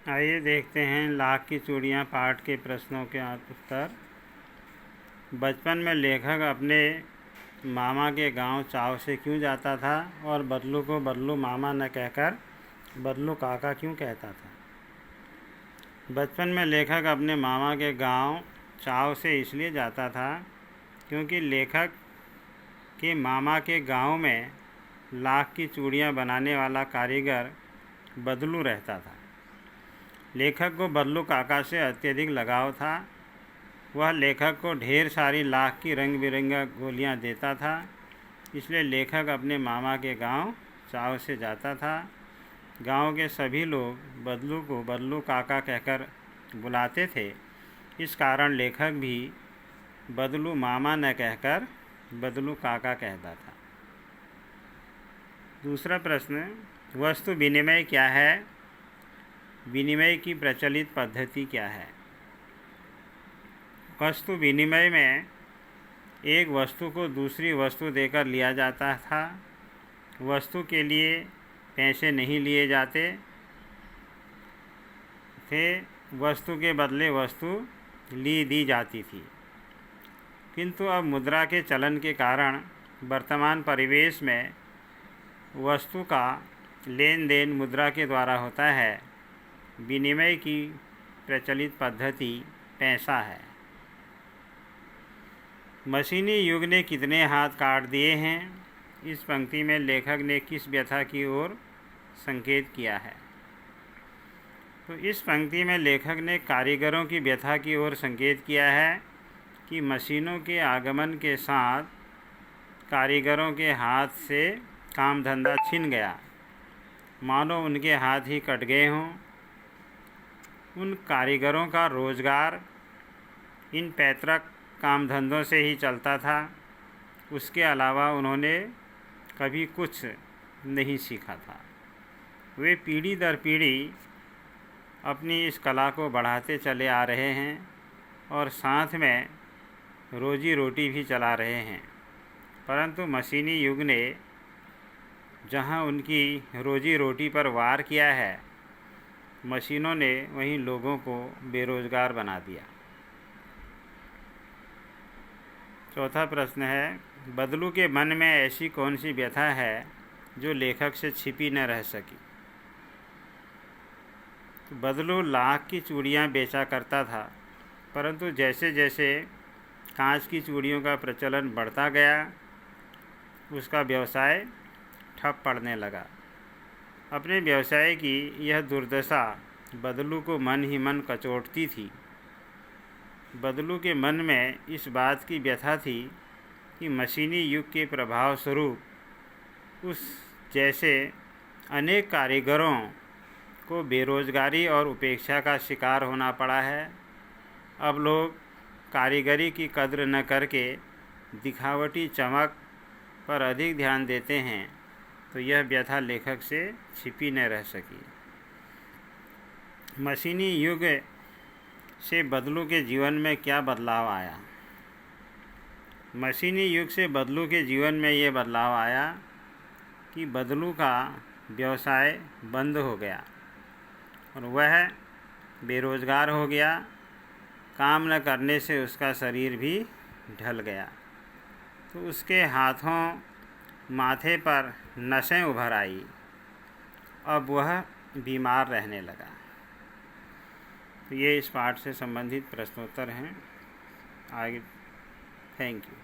आइए देखते हैं लाख की चूड़ियाँ पाठ के प्रश्नों के उत्तर। बचपन में लेखक अपने मामा के गांव चाव से क्यों जाता था और बदलू को बदलू मामा न कहकर बदलू काका क्यों कहता था? बचपन में लेखक अपने मामा के गांव चाव से इसलिए जाता था क्योंकि लेखक के मामा के गांव में लाख की चूड़ियाँ बनाने वाला कारीगर बदलू रहता था। लेखक को बदलू काका से अत्यधिक लगाव था। वह लेखक को ढेर सारी लाख की रंग बिरंगा गोलियां देता था, इसलिए लेखक अपने मामा के गांव चाव से जाता था। गांव के सभी लोग बदलू को बदलू काका कहकर बुलाते थे, इस कारण लेखक भी बदलू मामा न कहकर बदलू काका कहता था। दूसरा प्रश्न, वस्तु विनिमय क्या है? विनिमय की प्रचलित पद्धति क्या है? वस्तु विनिमय में एक वस्तु को दूसरी वस्तु देकर लिया जाता था। वस्तु के लिए पैसे नहीं लिए जाते थे, वस्तु के बदले वस्तु दी जाती थी। किंतु अब मुद्रा के चलन के कारण वर्तमान परिवेश में वस्तु का लेन देन मुद्रा के द्वारा होता है। विनिमय की प्रचलित पद्धति पैसा है। मशीनी युग ने कितने हाथ काट दिए हैं? इस पंक्ति में लेखक ने किस व्यथा की ओर संकेत किया है? तो इस पंक्ति में लेखक ने कारीगरों की व्यथा की ओर संकेत किया है कि मशीनों के आगमन के साथ कारीगरों के हाथ से काम धंधा छिन गया, मानो उनके हाथ ही कट गए हों। उन कारीगरों का रोज़गार इन पैतृक काम धंधों से ही चलता था। उसके अलावा उन्होंने कभी कुछ नहीं सीखा था। वे पीढ़ी दर पीढ़ी अपनी इस कला को बढ़ाते चले आ रहे हैं और साथ में रोजी रोटी भी चला रहे हैं। परंतु मशीनी युग ने जहां उनकी रोजी रोटी पर वार किया है, मशीनों ने वहीं लोगों को बेरोज़गार बना दिया। चौथा प्रश्न है, बदलू के मन में ऐसी कौन सी व्यथा है जो लेखक से छिपी न रह सकी? तो बदलू लाख की चूड़ियाँ बेचा करता था, परंतु जैसे जैसे कांच की चूड़ियों का प्रचलन बढ़ता गया, उसका व्यवसाय ठप पड़ने लगा। अपने व्यवसाय की यह दुर्दशा बदलू को मन ही मन कचोटती थी। बदलू के मन में इस बात की व्यथा थी कि मशीनी युग के प्रभाव स्वरूप उस जैसे अनेक कारीगरों को बेरोजगारी और उपेक्षा का शिकार होना पड़ा है। अब लोग कारीगरी की कद्र न करके दिखावटी चमक पर अधिक ध्यान देते हैं, तो यह व्यथा लेखक से छिपी न रह सकी। मशीनी युग से बदलू के जीवन में क्या बदलाव आया? मशीनी युग से बदलू के जीवन में ये बदलाव आया कि बदलू का व्यवसाय बंद हो गया और वह बेरोज़गार हो गया। काम न करने से उसका शरीर भी ढल गया, तो उसके हाथों माथे पर नसें उभर आई। अब वह बीमार रहने लगा। तो ये इस पाठ से संबंधित प्रश्नोत्तर हैं। आगे, थैंक यू।